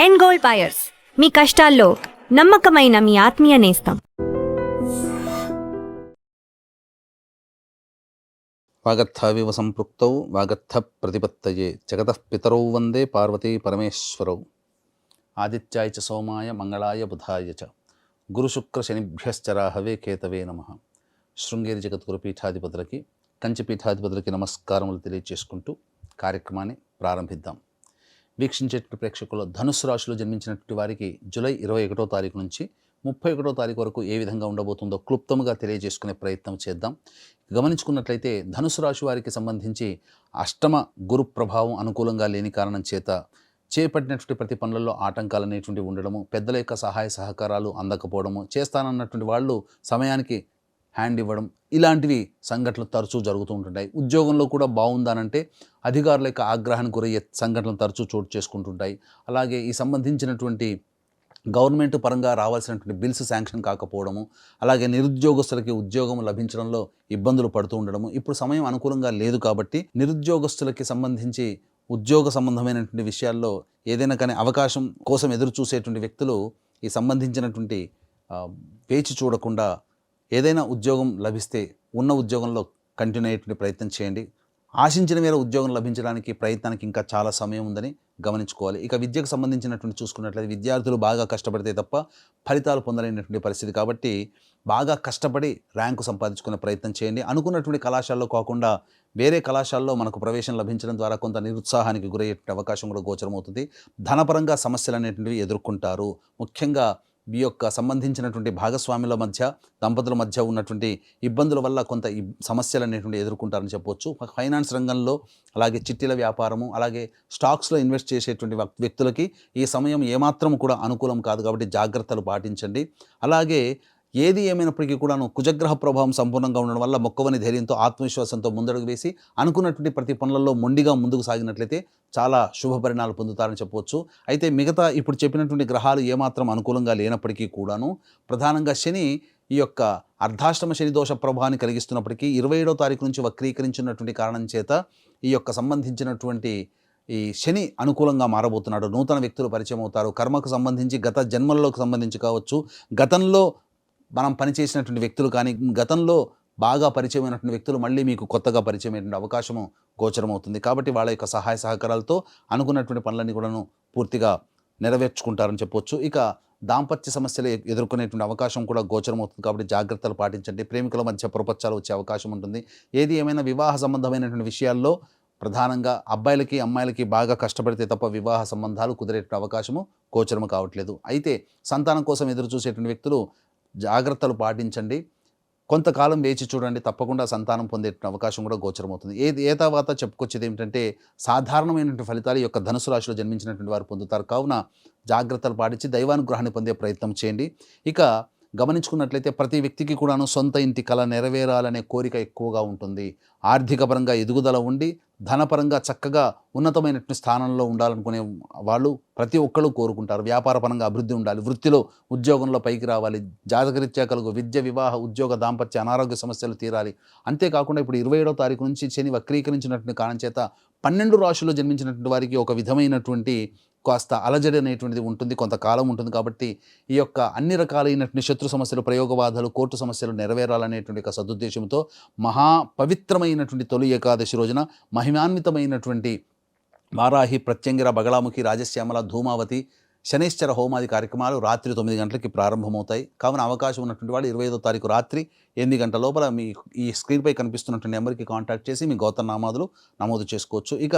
And gold buyers, మీ కష్టాల్లో నమ్మకమైన మీ ఆత్మీయ నేస్తం. వాగర్థావివ సంపృక్తౌ వాగర్థ ప్రతిపత్తయే జగతః పితరౌ వందే పార్వతీ పరమేశ్వరౌ. ఆదిత్యాయ చ సోమాయ మంగళాయ బుధాయ చ గురుశుక్ర శనిభ్యశ్చరాహవే కేతవే నమః. శృంగేరి జగద్గురు పీఠాధిపతులకి, కంచి పీఠాధిపతులకి నమస్కారములు తెలియజేసుకుంటూ కార్యక్రమాన్ని ప్రారంభిద్దాం. వీక్షించేటువంటి ప్రేక్షకులు ధనుస్సు రాశిలో జన్మించినటువంటి వారికి జూలై 21వ తారీఖు నుంచి 31వ తారీఖు వరకు ఏ విధంగా ఉండబోతుందో క్లుప్తంగా తెలియజేసుకునే ప్రయత్నం చేద్దాం. గమనించుకున్నట్లయితే ధనుసు రాశి వారికి సంబంధించి అష్టమ గురు ప్రభావం అనుకూలంగా లేని కారణం చేత చేపట్టినటువంటి ప్రతి పనులలో ఆటంకాలు అనేటువంటివి ఉండడము, పెద్దల యొక్క సహాయ సహకారాలు అందకపోవడము, చేస్తానన్నటువంటి వాళ్ళు సమయానికి హ్యాండ్ ఇవ్వడం, ఇలాంటివి సంఘటనలు తరచూ జరుగుతూ ఉంటుంటాయి. ఉద్యోగంలో కూడా బాగుందానంటే అధికారుల యొక్క ఆగ్రహానికి గురయ్యే సంఘటనలు తరచూ చోటు చేసుకుంటుంటాయి. అలాగే ఈ సంబంధించినటువంటి గవర్నమెంట్ పరంగా రావాల్సినటువంటి బిల్స్ శాంక్షన్ కాకపోవడము, అలాగే నిరుద్యోగస్తులకి ఉద్యోగం లభించడంలో ఇబ్బందులు పడుతూ ఉండడము. ఇప్పుడు సమయం అనుకూలంగా లేదు కాబట్టి నిరుద్యోగస్తులకి సంబంధించి ఉద్యోగ సంబంధమైనటువంటి విషయాల్లో ఏదైనా కానీ అవకాశం కోసం ఎదురు చూసేటువంటి వ్యక్తులు ఈ సంబంధించినటువంటి వేచి చూడకుండా ఏదైనా ఉద్యోగం లభిస్తే ఉన్న ఉద్యోగంలో కంటిన్యూ అయ్యేటువంటి ప్రయత్నం చేయండి. ఆశించిన మేర ఉద్యోగం లభించడానికి ప్రయత్నానికి ఇంకా చాలా సమయం ఉందని గమనించుకోవాలి. ఇక విద్యకు సంబంధించినటువంటి చూసుకున్నట్లయితే విద్యార్థులు బాగా కష్టపడితే తప్ప ఫలితాలు పొందలేనటువంటి పరిస్థితి కాబట్టి బాగా కష్టపడి ర్యాంకు సంపాదించుకునే ప్రయత్నం చేయండి. అనుకున్నటువంటి కళాశాలలో కాకుండా వేరే కళాశాలలో మనకు ప్రవేశం లభించడం ద్వారా కొంత నిరుత్సాహానికి గురయ్యే అవకాశం కూడా గోచరమవుతుంది. ధనపరంగా సమస్యలు అనేటువంటివి ఎదుర్కొంటారు. ముఖ్యంగా మీ యొక్క సంబంధించినటువంటి భాగస్వాముల మధ్య, దంపతుల మధ్య ఉన్నటువంటి ఇబ్బందుల వల్ల కొంత సమస్యలు అనేటువంటి ఎదుర్కొంటారని చెప్పవచ్చు. ఫైనాన్స్ రంగంలో, అలాగే చిట్టీల వ్యాపారము, అలాగే స్టాక్స్లో ఇన్వెస్ట్ చేసేటువంటి వ్యక్తులకి ఈ సమయం ఏమాత్రం కూడా అనుకూలం కాదు కాబట్టి జాగ్రత్తలు పాటించండి. అలాగే ఏది ఏమైనప్పటికీ కూడాను కుజగ్రహ ప్రభావం సంపూర్ణంగా ఉండడం వల్ల మొక్కవని ధైర్యంతో, ఆత్మవిశ్వాసంతో ముందడుగు వేసి అనుకున్నటువంటి ప్రతి పనులలో మొండిగా ముందుకు సాగినట్లయితే చాలా శుభ పరిణామాలు పొందుతారని చెప్పవచ్చు. అయితే మిగతా ఇప్పుడు చెప్పినటువంటి గ్రహాలు ఏమాత్రం అనుకూలంగా లేనప్పటికీ కూడాను ప్రధానంగా శని ఈ యొక్క అర్ధాష్టమ శని దోష ప్రభావాన్ని కలిగిస్తున్నప్పటికీ 27వ తారీఖు నుంచి వక్రీకరించినటువంటి కారణం చేత ఈ యొక్క సంబంధించినటువంటి ఈ శని అనుకూలంగా మారబోతున్నాడు. నూతన వ్యక్తులు పరిచయం అవుతారు. కర్మకు సంబంధించి గత జన్మల్లోకి సంబంధించి కావచ్చు, గతంలో మనం పనిచేసినటువంటి వ్యక్తులు కానీ, గతంలో బాగా పరిచయమైనటువంటి వ్యక్తులు మళ్ళీ మీకు కొత్తగా పరిచయమైనటువంటి అవకాశము గోచరమవుతుంది. కాబట్టి వాళ్ళ యొక్క సహాయ సహకారాలతో అనుకున్నటువంటి పనులన్నీ కూడాను పూర్తిగా నెరవేర్చుకుంటారని చెప్పవచ్చు. ఇక దాంపత్య సమస్యలు ఎదుర్కొనేటువంటి అవకాశం కూడా గోచరమవుతుంది కాబట్టి జాగ్రత్తలు పాటించండి. ప్రేమికుల మధ్య పొరపచ్చాలు వచ్చే అవకాశం ఉంటుంది. ఏది ఏమైనా వివాహ సంబంధమైనటువంటి విషయాల్లో ప్రధానంగా అబ్బాయిలకి అమ్మాయిలకి బాగా కష్టపడితే తప్ప వివాహ సంబంధాలు కుదిరేటువంటి అవకాశము గోచరము కావట్లేదు. అయితే సంతానం కోసం ఎదురు చూసేటువంటి వ్యక్తులు జాగ్రత్తలు పాటించండి. కొంతకాలం వేచి చూడండి, తప్పకుండా సంతానం పొందే అవకాశం కూడా గోచరమవుతుంది. ఏ తర్వాత చెప్పుకొచ్చేది ఏమిటంటే సాధారణమైనటువంటి ఫలితాలు ఈ యొక్క ధనుసు రాశిలో జన్మించినటువంటి వారు పొందుతారు. కావున జాగ్రత్తలు పాటించి దైవానుగ్రహాన్ని పొందే ప్రయత్నం చేయండి. ఇక గమనించుకున్నట్లయితే ప్రతి వ్యక్తికి కూడాను సొంత ఇంటి కళ నెరవేరాలనే కోరిక ఎక్కువగా ఉంటుంది. ఆర్థిక పరంగా ఎదుగుదల ఉండి ధనపరంగా చక్కగా ఉన్నతమైనటువంటి స్థానంలో ఉండాలనుకునే వాళ్ళు ప్రతి ఒక్కళ్ళు కోరుకుంటారు. వ్యాపార పరంగా అభివృద్ధి ఉండాలి, వృత్తిలో ఉద్యోగంలో పైకి రావాలి, జాతకరీత్యా కలుగు విద్య, వివాహ, ఉద్యోగ, దాంపత్య, అనారోగ్య సమస్యలు తీరాలి. అంతేకాకుండా ఇప్పుడు 27వ తారీఖు నుంచి శని వక్రీకరించినటువంటి కారణం చేత 12 రాశుల్లో జన్మించినటువంటి వారికి ఒక విధమైనటువంటి కాస్త అలజడి అనేటువంటిది ఉంటుంది, కొంతకాలం ఉంటుంది. కాబట్టి ఈ యొక్క అన్ని రకాలైనటువంటి శత్రు సమస్యలు, ప్రయోగబాధలు, కోర్టు సమస్యలు నెరవేరాలనేటువంటి ఒక సదుద్దేశంతో మహా పవిత్రమైనటువంటి తొలి ఏకాదశి రోజున మహిమాన్వితమైనటువంటి వారాహి, ప్రత్యంగిర, బగళాముఖి, రాజశ్యామల, ధూమావతి, శనైశ్చర హోమాది కార్యక్రమాలు రాత్రి 9 గంటలకి ప్రారంభమవుతాయి. కావున అవకాశం ఉన్నటువంటి వాళ్ళు 25వ తారీఖు రాత్రి 8 గంటల లోపల మీ ఈ స్క్రీన్పై కనిపిస్తున్నటువంటి నెంబర్కి కాంటాక్ట్ చేసి మీ గోత్రనామాదులు నమోదు చేసుకోవచ్చు. ఇక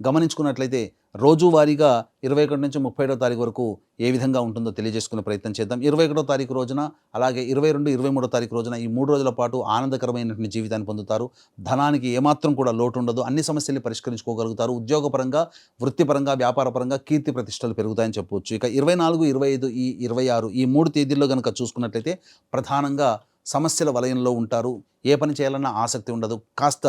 గమనించుకున్నట్లయితే రోజువారీగా 21 నుంచి 31వ తారీఖు వరకు ఏ విధంగా ఉంటుందో తెలియజేసుకునే ప్రయత్నం చేద్దాం. 21వ తారీఖు రోజున, అలాగే 22, 23వ తారీఖు రోజున ఈ 3 రోజుల పాటు ఆనందకరమైనటువంటి జీవితాన్ని పొందుతారు. ధనానికి ఏమాత్రం కూడా లోటు ఉండదు. అన్ని సమస్యల్ని పరిష్కరించుకోగలుగుతారు. ఉద్యోగపరంగా, వృత్తిపరంగా, వ్యాపారపరంగా కీర్తి ప్రతిష్టలు పెరుగుతాయని చెప్పవచ్చు. ఇక 24, 25, 26 ఈ 3 తేదీల్లో కనుక చూసుకున్నట్లయితే ప్రధానంగా సమస్యల వలయంలో ఉంటారు. ఏ పని చేయాలన్నా ఆసక్తి ఉండదు. కాస్త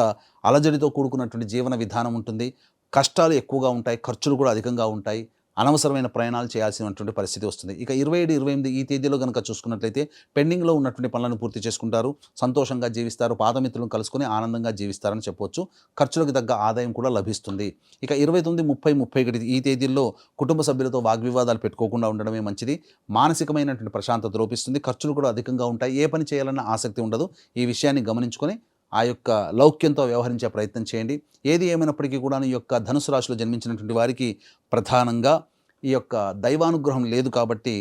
అలజడితో కూడుకున్నటువంటి జీవన విధానం ఉంటుంది. కష్టాలు ఎక్కువగా ఉంటాయి, ఖర్చులు కూడా అధికంగా ఉంటాయి. అనవసరమైన ప్రయాణాలు చేయాల్సినటువంటి పరిస్థితి వస్తుంది. ఇక 27, 28 ఈ తేదీలో కనుక చూసుకున్నట్లయితే పెండింగ్లో ఉన్నటువంటి పనులను పూర్తి చేసుకుంటారు, సంతోషంగా జీవిస్తారు, పాదమిత్రులను కలుసుకొని ఆనందంగా జీవిస్తారని చెప్పవచ్చు. ఖర్చులకు తగ్గ ఆదాయం కూడా లభిస్తుంది. ఇక 29, 30, 31 ఈ తేదీల్లో కుటుంబ సభ్యులతో వాగ్వివాదాలు పెట్టుకోకుండా ఉండడమే మంచిది. మానసికమైనటువంటి ప్రశాంతత లోపిస్తుంది. ఖర్చులు కూడా అధికంగా ఉంటాయి. ఏ పని చేయాలన్న ఆసక్తి ఉండదు. ఈ విషయాన్ని గమనించుకొని ఆ యొక్క లౌక్యంతో వ్యవహరించే ప్రయత్నం చేయండి. ఏది ఏమైనప్పటికీ కూడా ఈ యొక్క ధనుసు రాశిలో జన్మించినటువంటి వారికి ప్రధానంగా ఈ యొక్క దైవానుగ్రహం లేదు కాబట్టి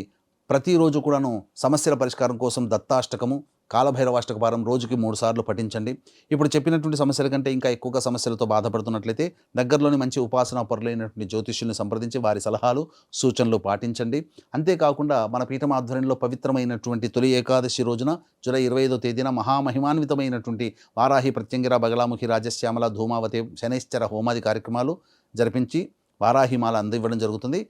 ప్రతిరోజు కూడాను సమస్యల పరిష్కారం కోసం దత్తాష్టకము, కాలభైరవాష్టకపారం రోజుకి 3 సార్లు పఠించండి. ఇప్పుడు చెప్పినటువంటి సమస్యల కంటే ఇంకా ఎక్కువగా సమస్యలతో బాధపడుతున్నట్లయితే దగ్గరలోని మంచి ఉపాసనా పరులైనటువంటి జ్యోతిష్యుల్ని సంప్రదించి వారి సలహాలు సూచనలు పాటించండి. అంతేకాకుండా మన పీఠం ఆధ్వర్యంలో పవిత్రమైనటువంటి తొలి ఏకాదశి రోజున జూలై 25వ తేదీన మహామహిమాన్వితమైనటువంటి వారాహి, ప్రత్యంగిర, బగలాముఖి, రాజశ్యామల, ధూమావతి, శనైశ్చర హోమాది కార్యక్రమాలు జరిపించి వారాహిమాల అందివ్వడం జరుగుతుంది.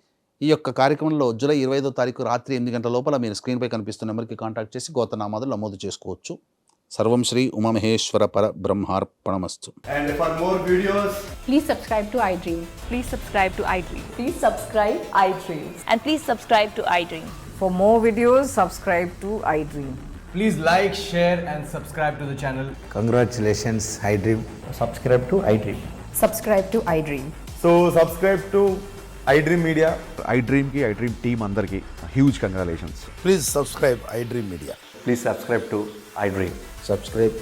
ఈ యొక్క కార్యక్రమంలో జూలై 25వ తారీఖు రాత్రి 8 గంటల లోపల మీరు స్క్రీన్పై కనిపిస్తున్న నెంబర్కి కాంటాక్ట్ చేసి గోత్రనామాదులు నమోదు చేసుకోవచ్చు. సర్వం Shri Umamaheshwara పరబ్రహ్మార్పణమస్తు. And for more videos, Please subscribe to iDream. Please subscribe to iDream. Please subscribe iDream. And please subscribe to iDream. For more videos, subscribe to iDream. please like, share and subscribe to the channel. Congratulations, iDream. subscribe to iDream. Subscribe to iDream. So subscribe to iDream Media. iDream की iDream team अंदर की huge congratulations. Please subscribe iDream Media. Please subscribe to iDream. Subscribe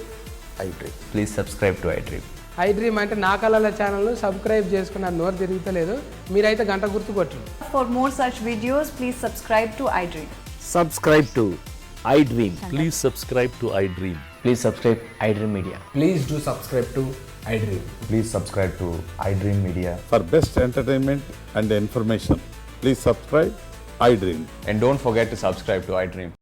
iDream. Please subscribe to iDream. iDream అంటే నా కళల ఛానల్ను subscribe చేసుకున్న నోరు తిరుగుతలేదు, మీరైతే గంట గుర్తు కొట్టండి. For more such videos, please subscribe to iDream. Subscribe to iDream. Please subscribe to iDream. Please subscribe iDream Media. Please do subscribe to iDream. Please subscribe to iDream Media. For best entertainment and information, please subscribe iDream. And don't forget to subscribe to iDream.